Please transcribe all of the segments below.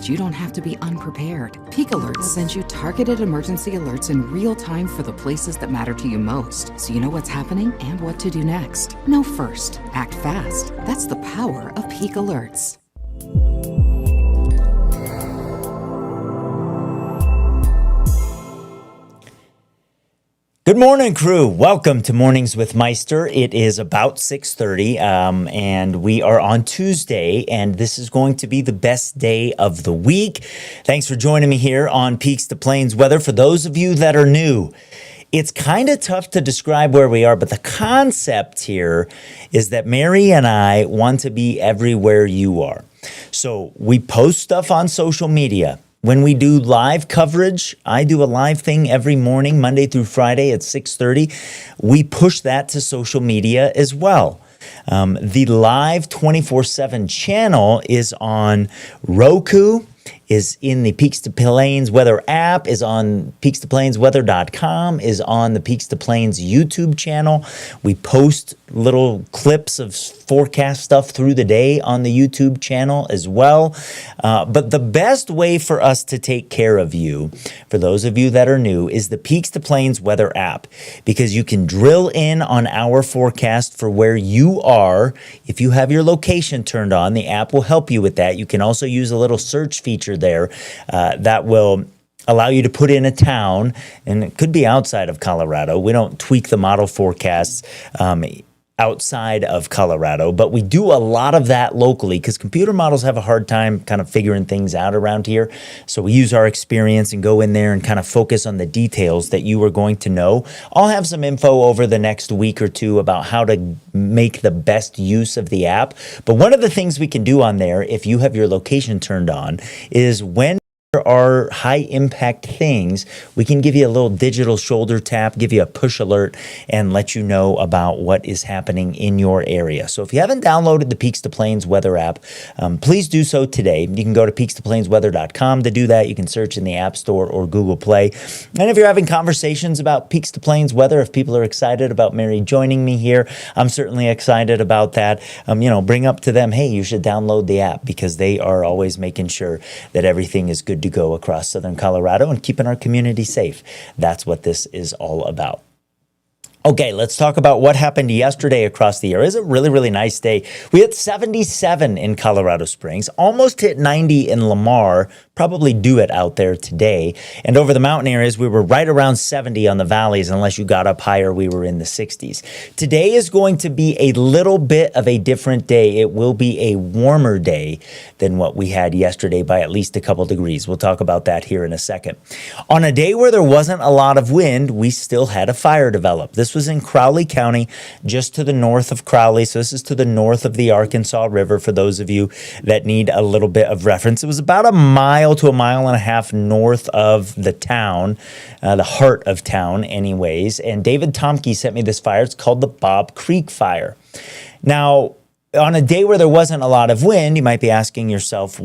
you don't have to be unprepared. Peak Alerts sends you targeted emergency alerts in real time for the places that matter to you most, so you know what's happening and what to do next. Know first, act fast. That's the power of Peak Alerts. Good morning, crew. Welcome to Mornings with Meister. It is about 6:30, and we are on Tuesday, and this is going to be the best day of the week. Thanks for joining me here on Peaks to Plains Weather. For those of you that are new, it's kind of tough to describe where we are, but the concept here is that Mary and I want to be everywhere you are. So we post stuff on social media. When we do live coverage, I do a live thing every morning, Monday through Friday at 6:30. We push that to social media as well. The live 24/7 channel is on Roku, is in the Peaks to Plains Weather app, is on peakstoplainsweather.com, is on the Peaks to Plains YouTube channel. We post little clips of forecast stuff through the day on the YouTube channel as well. But the best way for us to take care of you, for those of you that are new, is the Peaks to Plains Weather app, because you can drill in on our forecast for where you are. If you have your location turned on, the app will help you with that. You can also use a little search feature there that will allow you to put in a town, and it could be outside of Colorado. We don't tweak the model forecasts outside of Colorado, but we do a lot of that locally because computer models have a hard time kind of figuring things out around here. So we use our experience and go in there and kind of focus on the details that you are going to know. I'll have some info over the next week or two about how to make the best use of the app. But one of the things we can do on there, if you have your location turned on, is when there are high impact things, we can give you a little digital shoulder tap, give you a push alert, and let you know about what is happening in your area. So if you haven't downloaded the Peaks to Plains Weather app, please do so today. You can go to peakstoplainsweather.com to do that. You can search in the App Store or Google Play. And if you're having conversations about Peaks to Plains Weather, if people are excited about Mary joining me here, I'm certainly excited about that. Bring up to them, hey, you should download the app, because they are always making sure that everything is good to go across southern Colorado and keeping our community safe. That's what this is all about. Okay, let's talk about what happened yesterday across the area. It was a really, really nice day. We hit 77 in Colorado Springs, almost hit 90 in Lamar, probably do it out there today. And over the mountain areas, we were right around 70 on the valleys. Unless you got up higher, we were in the 60s. Today is going to be a little bit of a different day. It will be a warmer day than what we had yesterday by at least a couple degrees. We'll talk about that here in a second. On a day where there wasn't a lot of wind, we still had a fire develop. This was in Crowley County, just to the north of Crowley. So this is to the north of the Arkansas River, for those of you that need a little bit of reference. It was about a mile to a mile and a half north of the town, the heart of town anyways. And David Tomke sent me this fire. It's called the Bob Creek Fire. Now, on a day where there wasn't a lot of wind, you might be asking yourself,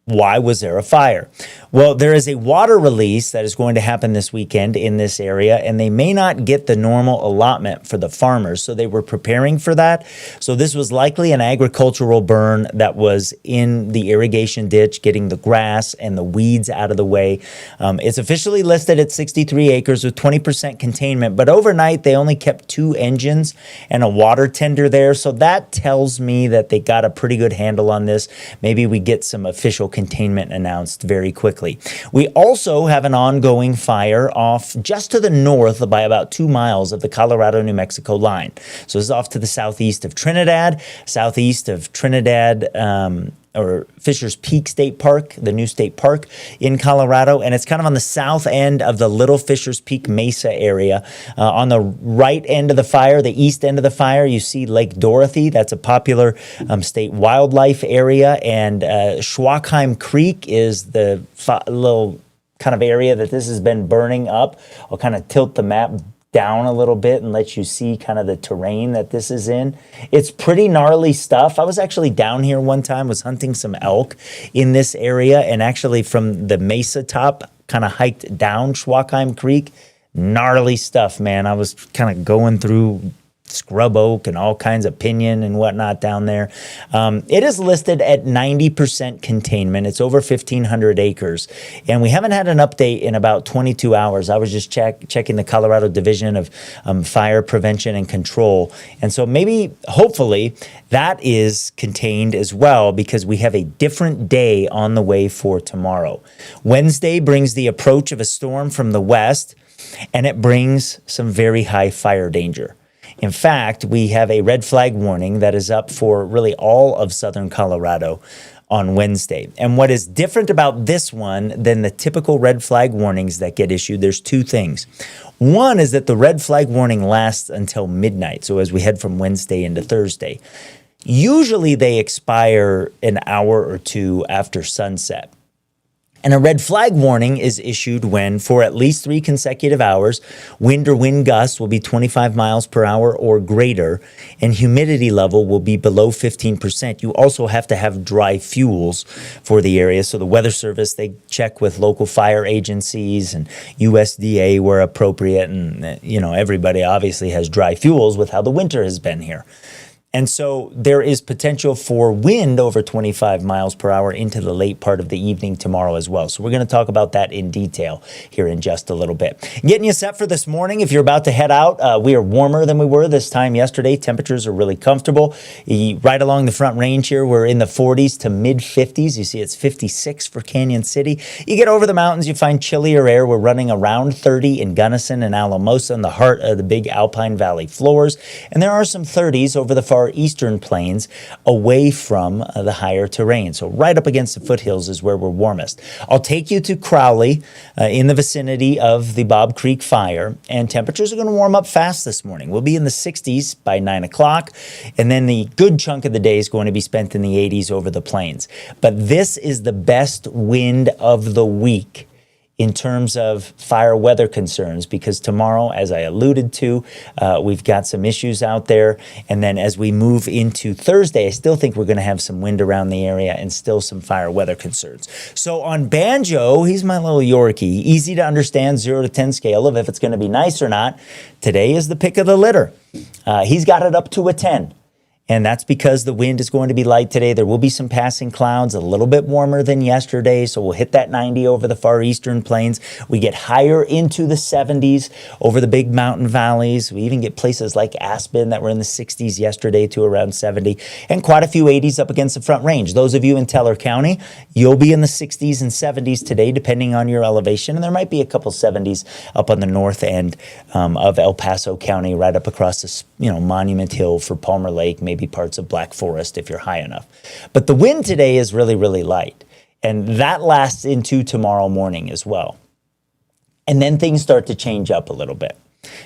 why was there a fire? Well, there is a water release that is going to happen this weekend in this area, and they may not get the normal allotment for the farmers, so they were preparing for that. So this was likely an agricultural burn that was in the irrigation ditch, getting the grass and the weeds out of the way. It's officially listed at 63 acres with 20% containment, but overnight they only kept 2 engines and a water tender there, so that tells me that they got a pretty good handle on this. Maybe we get some official containment announced very quickly. We also have an ongoing fire off just to the north by about 2 miles of the Colorado-New Mexico line. So this is off to the southeast of Trinidad, or Fisher's Peak State Park, the new state park in Colorado, and it's kind of on the south end of the Little Fisher's Peak Mesa area. On the right end of the fire, the east end of the fire, you see Lake Dorothy. That's a popular state wildlife area, and Schwackheim Creek is the little kind of area that this has been burning up. I'll kind of tilt the map down a little bit and let you see kind of the terrain that this is in. It's pretty gnarly stuff. I was actually down here one time, was hunting some elk in this area, and actually from the mesa top, kind of hiked down Schwackheim Creek. Gnarly stuff, man. I was kind of going through scrub oak and all kinds of pinyon and whatnot down there. It is listed at 90% containment. It's over 1,500 acres. And we haven't had an update in about 22 hours. I was just checking the Colorado Division of Fire Prevention and Control. And so maybe, hopefully, that is contained as well, because we have a different day on the way for tomorrow. Wednesday brings the approach of a storm from the west, and it brings some very high fire danger. In fact, we have a red flag warning that is up for really all of southern Colorado on Wednesday. And what is different about this one than the typical red flag warnings that get issued, there's two things. One is that the red flag warning lasts until midnight, so as we head from Wednesday into Thursday. Usually they expire an hour or two after sunset. And a red flag warning is issued when, for at least 3 consecutive hours, wind or wind gusts will be 25 miles per hour or greater, and humidity level will be below 15%. You also have to have dry fuels for the area. So the Weather Service, they check with local fire agencies and USDA where appropriate. And, everybody obviously has dry fuels with how the winter has been here. And so there is potential for wind over 25 miles per hour into the late part of the evening tomorrow as well. So we're going to talk about that in detail here in just a little bit. Getting you set for this morning. If you're about to head out, we are warmer than we were this time yesterday. Temperatures are really comfortable. Right along the Front Range here, we're in the 40s to mid 50s. You see it's 56 for Canyon City. You get over the mountains, you find chillier air. We're running around 30 in Gunnison and Alamosa in the heart of the big Alpine Valley floors. And there are some 30s over the far eastern plains away from the higher terrain. So right up against the foothills is where we're warmest. I'll take you to Crowley in the vicinity of the Bob Creek fire, and temperatures are going to warm up fast this morning. We'll be in the 60s by 9 o'clock, and then the good chunk of the day is going to be spent in the 80s over the plains. But this is the best wind of the week in terms of fire weather concerns, because tomorrow, as I alluded to, we've got some issues out there. And then as we move into Thursday, I still think we're going to have some wind around the area and still some fire weather concerns. So on Banjo, he's my little Yorkie. Easy to understand 0 to 10 scale of if it's going to be nice or not. Today is the pick of the litter. He's got it up to a 10. And that's because the wind is going to be light today. There will be some passing clouds, a little bit warmer than yesterday. So we'll hit that 90 over the far eastern plains. We get higher into the 70s over the big mountain valleys. We even get places like Aspen that were in the 60s yesterday to around 70, and quite a few 80s up against the Front Range. Those of you in Teller County, you'll be in the 60s and 70s today, depending on your elevation. And there might be a couple 70s up on the north end of El Paso County, right up across the Monument Hill for Palmer Lake, maybe parts of Black Forest if you're high enough. But the wind today is really, really light. And that lasts into tomorrow morning as well. And then things start to change up a little bit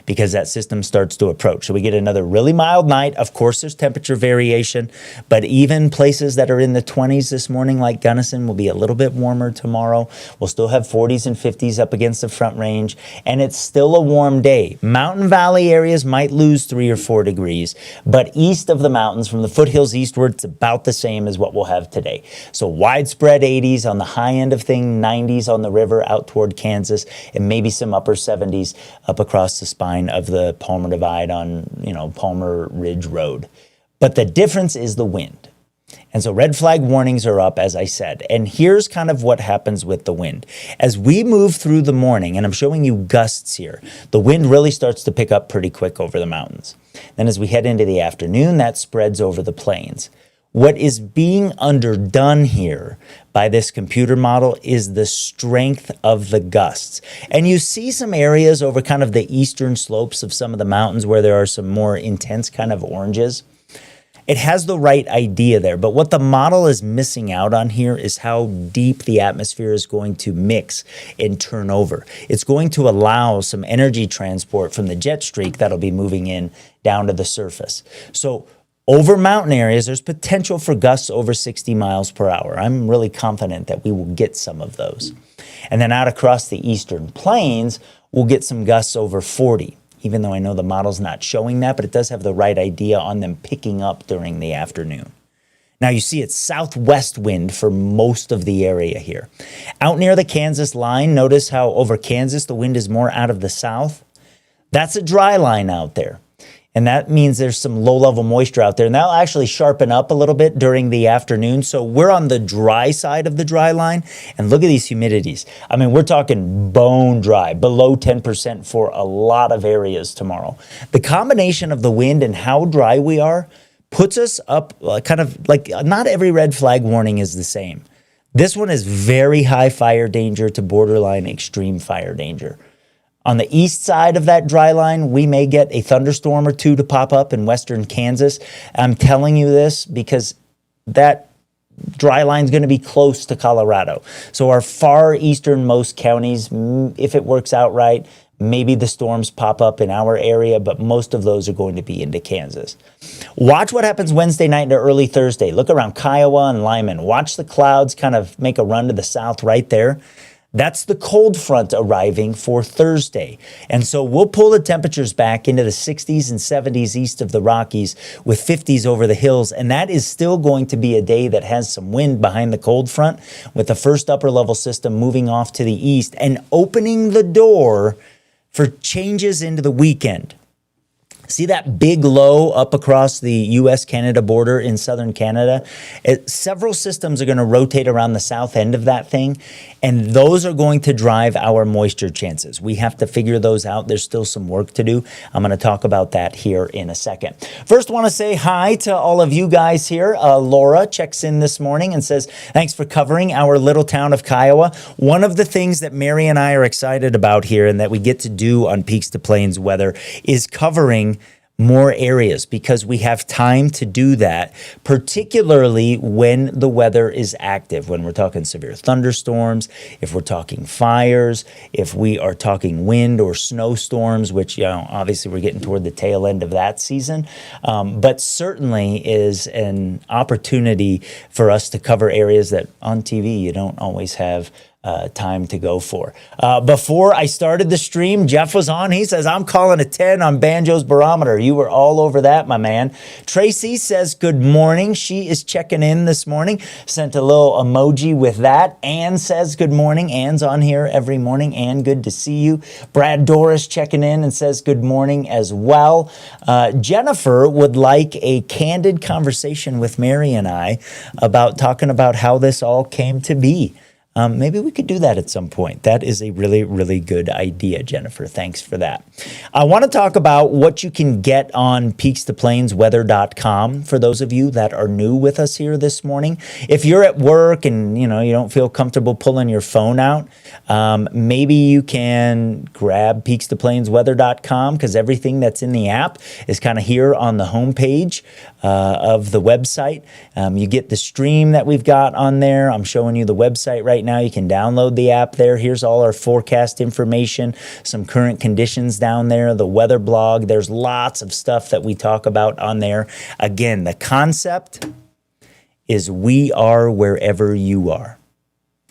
because that system starts to approach. So we get another really mild night. Of course, there's temperature variation, but even places that are in the 20s this morning, like Gunnison, will be a little bit warmer tomorrow. We'll still have 40s and 50s up against the Front Range, and it's still a warm day. Mountain Valley areas might lose 3 or 4 degrees, but east of the mountains, from the foothills eastward, it's about the same as what we'll have today. So widespread 80s on the high end of things, 90s on the river out toward Kansas, and maybe some upper 70s up across the spine of the Palmer Divide on, Palmer Ridge Road. But the difference is the wind. And so red flag warnings are up, as I said. And here's kind of what happens with the wind. As we move through the morning, and I'm showing you gusts here, the wind really starts to pick up pretty quick over the mountains. Then as we head into the afternoon, that spreads over the plains. What is being underdone here by this computer model is the strength of the gusts. And you see some areas over kind of the eastern slopes of some of the mountains where there are some more intense kind of oranges. It has the right idea there, but what the model is missing out on here is how deep the atmosphere is going to mix and turn over. It's going to allow some energy transport from the jet streak that'll be moving in down to the surface. So over mountain areas, there's potential for gusts over 60 miles per hour. I'm really confident that we will get some of those. And then out across the eastern plains, we'll get some gusts over 40, even though I know the model's not showing that, but it does have the right idea on them picking up during the afternoon. Now you see it's southwest wind for most of the area here. Out near the Kansas line, notice how over Kansas the wind is more out of the south. That's a dry line out there. And that means there's some low-level moisture out there. And that'll actually sharpen up a little bit during the afternoon. So we're on the dry side of the dry line. And look at these humidities. I mean, we're talking bone dry, below 10% for a lot of areas tomorrow. The combination of the wind and how dry we are puts us up kind of like not every red flag warning is the same. This one is very high fire danger to borderline extreme fire danger. On the east side of that dry line, we may get a thunderstorm or two to pop up in western Kansas. I'm telling you this because that dry line is going to be close to Colorado. So our far easternmost counties, if it works out right, maybe the storms pop up in our area, but most of those are going to be into Kansas. Watch what happens Wednesday night into early Thursday. Look around Kiowa and Lyman. Watch the clouds kind of make a run to the south right there. That's the cold front arriving for Thursday. And so we'll pull the temperatures back into the 60s and 70s east of the Rockies with 50s over the hills. And that is still going to be a day that has some wind behind the cold front with the first upper level system moving off to the east and opening the door for changes into the weekend. See that big low up across the U.S.-Canada border in southern Canada? Several systems are going to rotate around the south end of that thing, and those are going to drive our moisture chances. We have to figure those out. There's still some work to do. I'm going to talk about that here in a second. First, want to say hi to all of you guys here. Laura checks in this morning and says, thanks for covering our little town of Kiowa. One of the things that Mary and I are excited about here and that we get to do on Peaks to Plains Weather is covering more areas because we have time to do that, particularly when the weather is active, when we're talking severe thunderstorms, if we're talking fires, if we are talking wind or snowstorms, which, obviously we're getting toward the tail end of that season, but certainly is an opportunity for us to cover areas that on TV you don't always have time to go for. Before I started the stream, Jeff was on. He says, I'm calling a 10 on Banjo's barometer. You were all over that, my man. Tracy says, good morning. She is checking in this morning. Sent a little emoji with that. Ann says, good morning. Ann's on here every morning. Ann, good to see you. Brad Doris checking in and says, good morning as well. Jennifer would like a candid conversation with Mary and I about talking about how this all came to be. Maybe we could do that at some point. That is a really, really good idea, Jennifer. Thanks for that. I want to talk about what you can get on peakstoplainsweather.com for those of you that are new with us here this morning. If you're at work and you don't feel comfortable pulling your phone out, maybe you can grab peakstoplainsweather.com because everything that's in the app is kind of here on the homepage of the website. You get the stream that we've got on there. I'm showing you the website right now. You can download the app there. Here's all our forecast information, some current conditions down there, the weather blog. There's lots of stuff that we talk about on there. Again, the concept is we are wherever you are.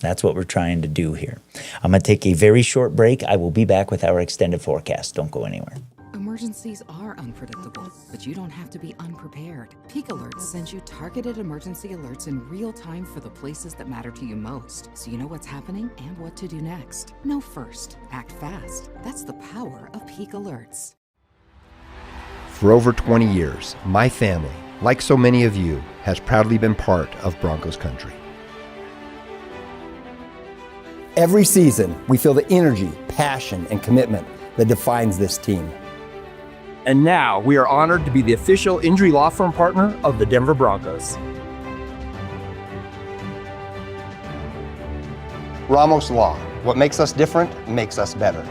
That's what we're trying to do here. I'm going to take a very short break. I will be back with our extended forecast. Don't go anywhere. Emergencies are unpredictable, but you don't have to be unprepared. Peak Alerts sends you targeted emergency alerts in real time for the places that matter to you most, so you know what's happening and what to do next. Know first, act fast. That's the power of Peak Alerts. For over 20 years, my family, like so many of you, has proudly been part of Broncos country. Every season, we feel the energy, passion, and commitment that defines this team. And now we are honored to be the official injury law firm partner of the Denver Broncos. Ramos Law. What makes us different makes us better.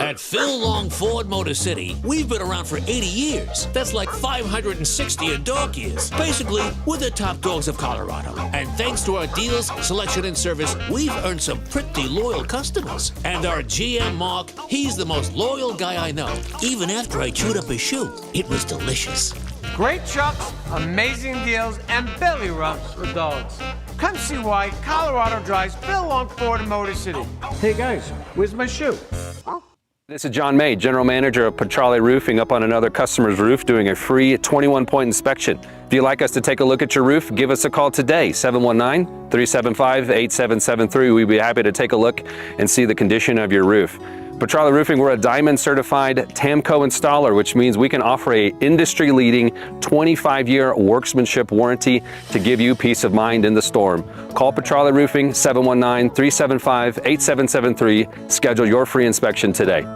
At Phil Long Ford Motor City, we've been around for 80 years. That's like 560 dog years. Basically, we're the top dogs of Colorado. And thanks to our deals, selection, and service, we've earned some pretty loyal customers. And our GM, Mark, he's the most loyal guy I know. Even after I chewed up his shoe, it was delicious. Great trucks, amazing deals, and belly rubs for dogs. Come see why Colorado drives Phil Long Ford Motor City. Hey guys, where's my shoe? This is John May, General Manager of Petrale Roofing, up on another customer's roof doing a free 21-point inspection. If you'd like us to take a look at your roof, give us a call today, 719-375-8773. We'd be happy to take a look and see the condition of your roof. Petrale Roofing, we're a Diamond certified TAMCO installer, which means we can offer a industry-leading 25-year workmanship warranty to give you peace of mind in the storm. Call Petrale Roofing 719-375-8773. Schedule your free inspection today.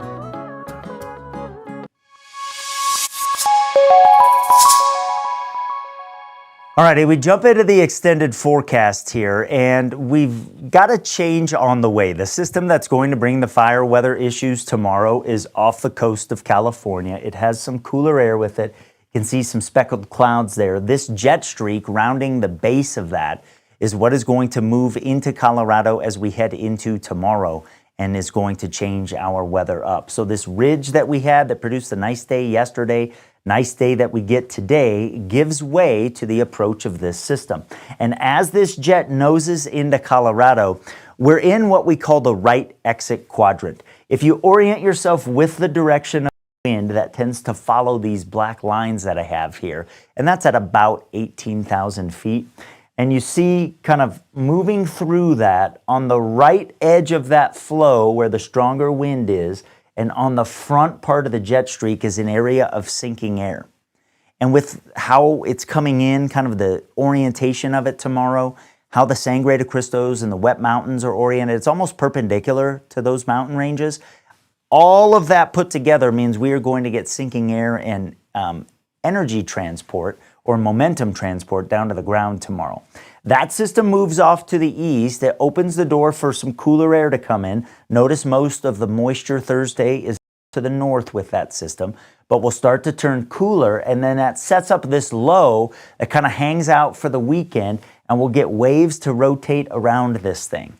All right, we jump into the extended forecast here, and we've got a change on the way. The system that's going to bring the fire weather issues tomorrow is off the coast of California. It has some cooler air with it. You can see some speckled clouds there. This jet streak rounding the base of that is what is going to move into Colorado as we head into tomorrow and is going to change our weather up. So this ridge that we had that produced a nice day yesterday, nice day that we get today, gives way to the approach of this system. And as this jet noses into Colorado, we're in what we call the right exit quadrant. If you orient yourself with the direction of the wind, that tends to follow these black lines that I have here, and that's at about 18,000 feet. And you see kind of moving through that on the right edge of that flow where the stronger wind is, and on the front part of the jet streak is an area of sinking air. And with how it's coming in, kind of the orientation of it tomorrow, how the Sangre de Cristos and the wet mountains are oriented, it's almost perpendicular to those mountain ranges. All of that put together means we are going to get sinking air and energy transport or momentum transport down to the ground tomorrow. That system moves off to the east. It opens the door for some cooler air to come in. Notice most of the moisture Thursday is to the north with that system, but we'll start to turn cooler, and then that sets up this low that kind of hangs out for the weekend, and we'll get waves to rotate around this thing.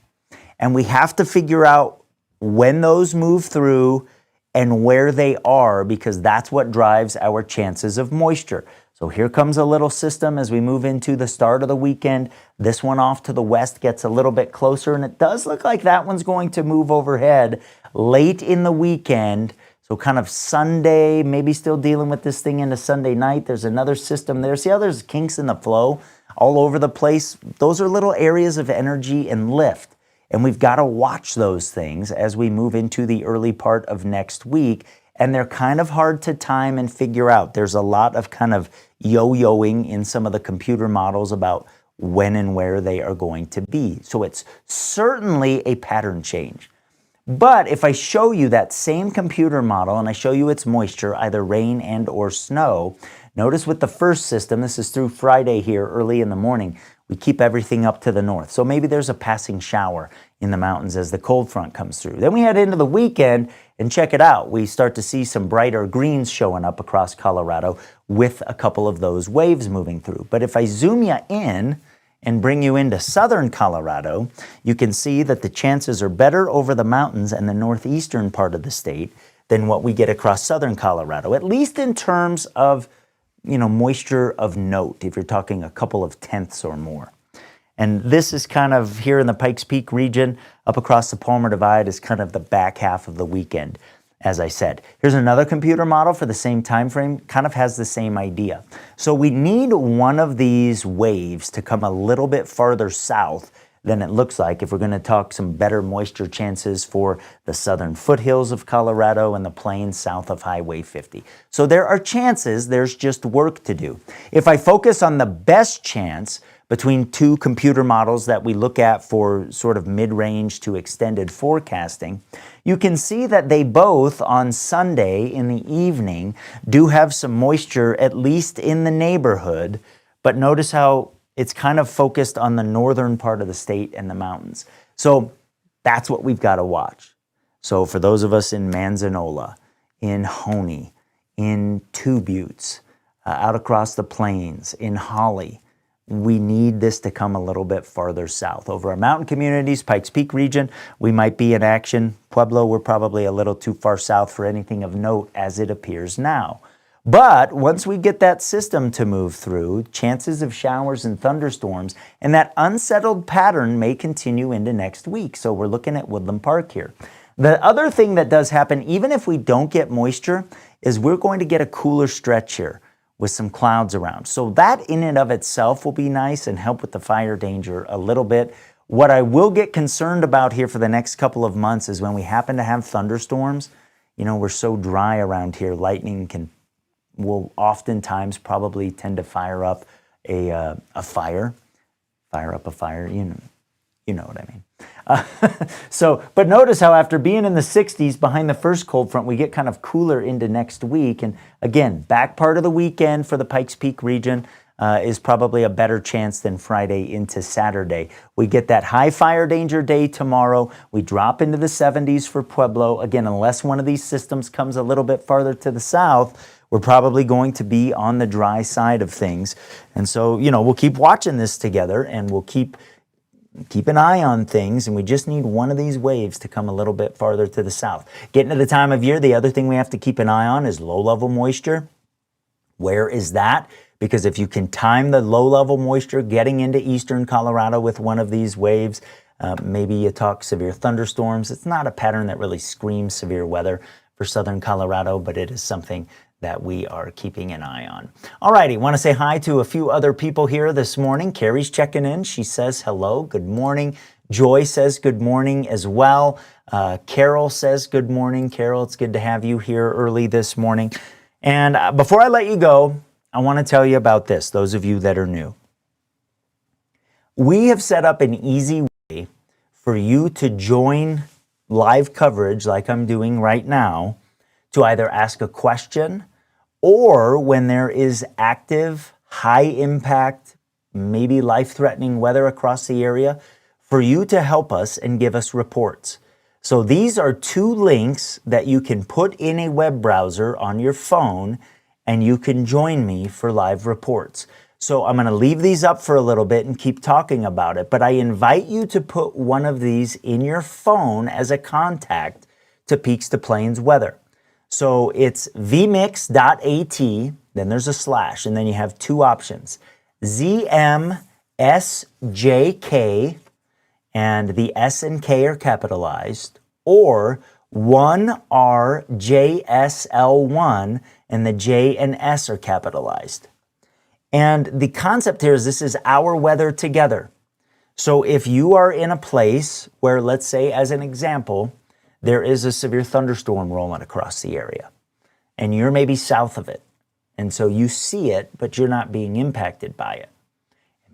And we have to figure out when those move through and where they are, because that's what drives our chances of moisture. So here comes a little system as we move into the start of the weekend. This one off to the west gets a little bit closer, and it does look like that one's going to move overhead late in the weekend. So kind of Sunday, maybe still dealing with this thing into Sunday night. There's another system there. See how there's kinks in the flow all over the place? Those are little areas of energy and lift. And we've got to watch those things as we move into the early part of next week. And they're kind of hard to time and figure out. There's a lot of kind of yo-yoing in some of the computer models about when and where they are going to be. So it's certainly a pattern change. But if I show you that same computer model and I show you its moisture, either rain and or snow, notice with the first system, this is through Friday here early in the morning, we keep everything up to the north. So maybe there's a passing shower in the mountains as the cold front comes through. Then we head into the weekend and check it out. We start to see some brighter greens showing up across Colorado with a couple of those waves moving through. But if I zoom you in and bring you into southern Colorado, you can see that the chances are better over the mountains and the northeastern part of the state than what we get across southern Colorado, at least in terms of moisture of note, if you're talking a couple of tenths or more. And this is kind of here in the Pikes Peak region, up across the Palmer Divide is kind of the back half of the weekend, as I said. Here's another computer model for the same time frame, kind of has the same idea. So we need one of these waves to come a little bit farther south than it looks like if we're going to talk some better moisture chances for the southern foothills of Colorado and the plains south of Highway 50. So there are chances, there's just work to do. If I focus on the best chance between two computer models that we look at for sort of mid-range to extended forecasting, you can see that they both on Sunday in the evening do have some moisture, at least in the neighborhood, but notice how it's kind of focused on the northern part of the state and the mountains. So that's what we've got to watch. So for those of us in Manzanola, in Honey, in Two Buttes, out across the plains, in Holly, we need this to come a little bit farther south. Over our mountain communities, Pikes Peak region, we might be in action. Pueblo, we're probably a little too far south for anything of note as it appears now. But once we get that system to move through, chances of showers and thunderstorms and that unsettled pattern may continue into next week. So we're looking at Woodland Park here. The other thing that does happen, even if we don't get moisture, is we're going to get a cooler stretch here with some clouds around. So that in and of itself will be nice and help with the fire danger a little bit. What I will get concerned about here for the next couple of months is when we happen to have thunderstorms. You know, we're so dry around here, lightning will oftentimes probably tend to fire up a fire. Fire up a fire, you know what I mean. But notice how after being in the 60s behind the first cold front, we get kind of cooler into next week. And again, back part of the weekend for the Pikes Peak region is probably a better chance than Friday into Saturday. We get that high fire danger day tomorrow. We drop into the 70s for Pueblo. Again, unless one of these systems comes a little bit farther to the south, we're probably going to be on the dry side of things. And so, you know, we'll keep watching this together and we'll keep an eye on things, and we just need one of these waves to come a little bit farther to the south. Getting to the time of year, the other thing we have to keep an eye on is low-level moisture. Where is that? Because if you can time the low-level moisture getting into eastern Colorado with one of these waves, maybe you talk severe thunderstorms. It's not a pattern that really screams severe weather for southern Colorado, but it is something that we are keeping an eye on. All righty, want to say hi to a few other people here this morning. Carrie's checking in. She says hello, good morning. Joy says good morning as well. Carol says good morning. Carol, it's good to have you here early this morning. And before I let you go, I want to tell you about this, those of you that are new. We have set up an easy way for you to join live coverage like I'm doing right now, to either ask a question or when there is active, high impact, maybe life-threatening weather across the area, for you to help us and give us reports. So these are two links that you can put in a web browser on your phone and you can join me for live reports. So I'm going to leave these up for a little bit and keep talking about it, but I invite you to put one of these in your phone as a contact to Peaks to Plains Weather. So it's vmix.at, then there's a slash, and then you have two options, zmSjK, and the S and K are capitalized, or 1RJSL1, and the J and S are capitalized. And the concept here is this is our weather together. So if you are in a place where, let's say as an example, there is a severe thunderstorm rolling across the area, and you're maybe south of it. And so you see it, but you're not being impacted by it.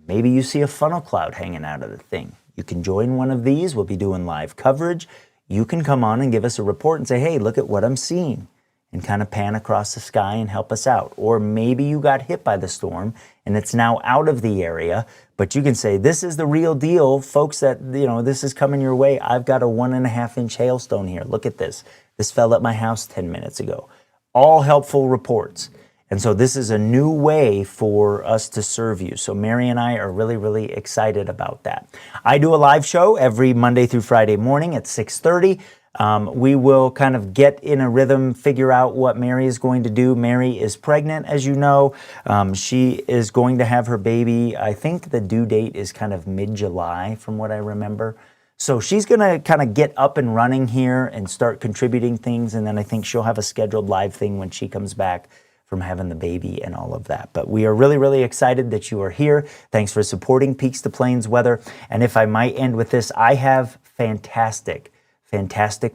Maybe you see a funnel cloud hanging out of the thing. You can join one of these. We'll be doing live coverage. You can come on and give us a report and say, hey, look at what I'm seeing, and kind of pan across the sky and help us out. Or maybe you got hit by the storm and it's now out of the area, but you can say, this is the real deal, folks, that, you know, this is coming your way. I've got a 1.5-inch hailstone here. Look at this. This fell at my house 10 minutes ago. All helpful reports. And so this is a new way for us to serve you. So Mary and I are really, really excited about that. I do a live show every Monday through Friday morning at 6:30. We will kind of get in a rhythm, figure out what Mary is going to do. Mary is pregnant, as you know. She is going to have her baby. I think the due date is kind of mid-July from what I remember. So she's going to kind of get up and running here and start contributing things. And then I think she'll have a scheduled live thing when she comes back from having the baby and all of that. But we are really, really excited that you are here. Thanks for supporting Peaks to Plains Weather. And if I might end with this, I have fantastic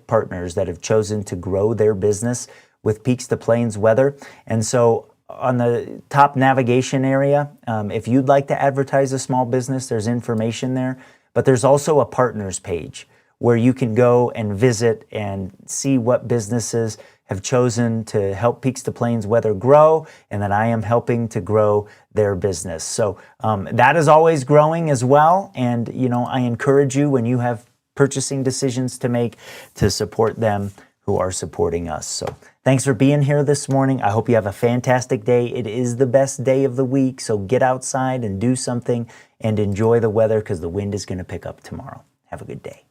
partners that have chosen to grow their business with Peaks to Plains Weather. And so on the top navigation area, if you'd like to advertise a small business, there's information there. But there's also a partners page where you can go and visit and see what businesses have chosen to help Peaks to Plains Weather grow, and that I am helping to grow their business. So that is always growing as well. And, you know, I encourage you when you have purchasing decisions to make to support them who are supporting us. So thanks for being here this morning. I hope you have a fantastic day. It is the best day of the week. So get outside and do something and enjoy the weather, because the wind is going to pick up tomorrow. Have a good day.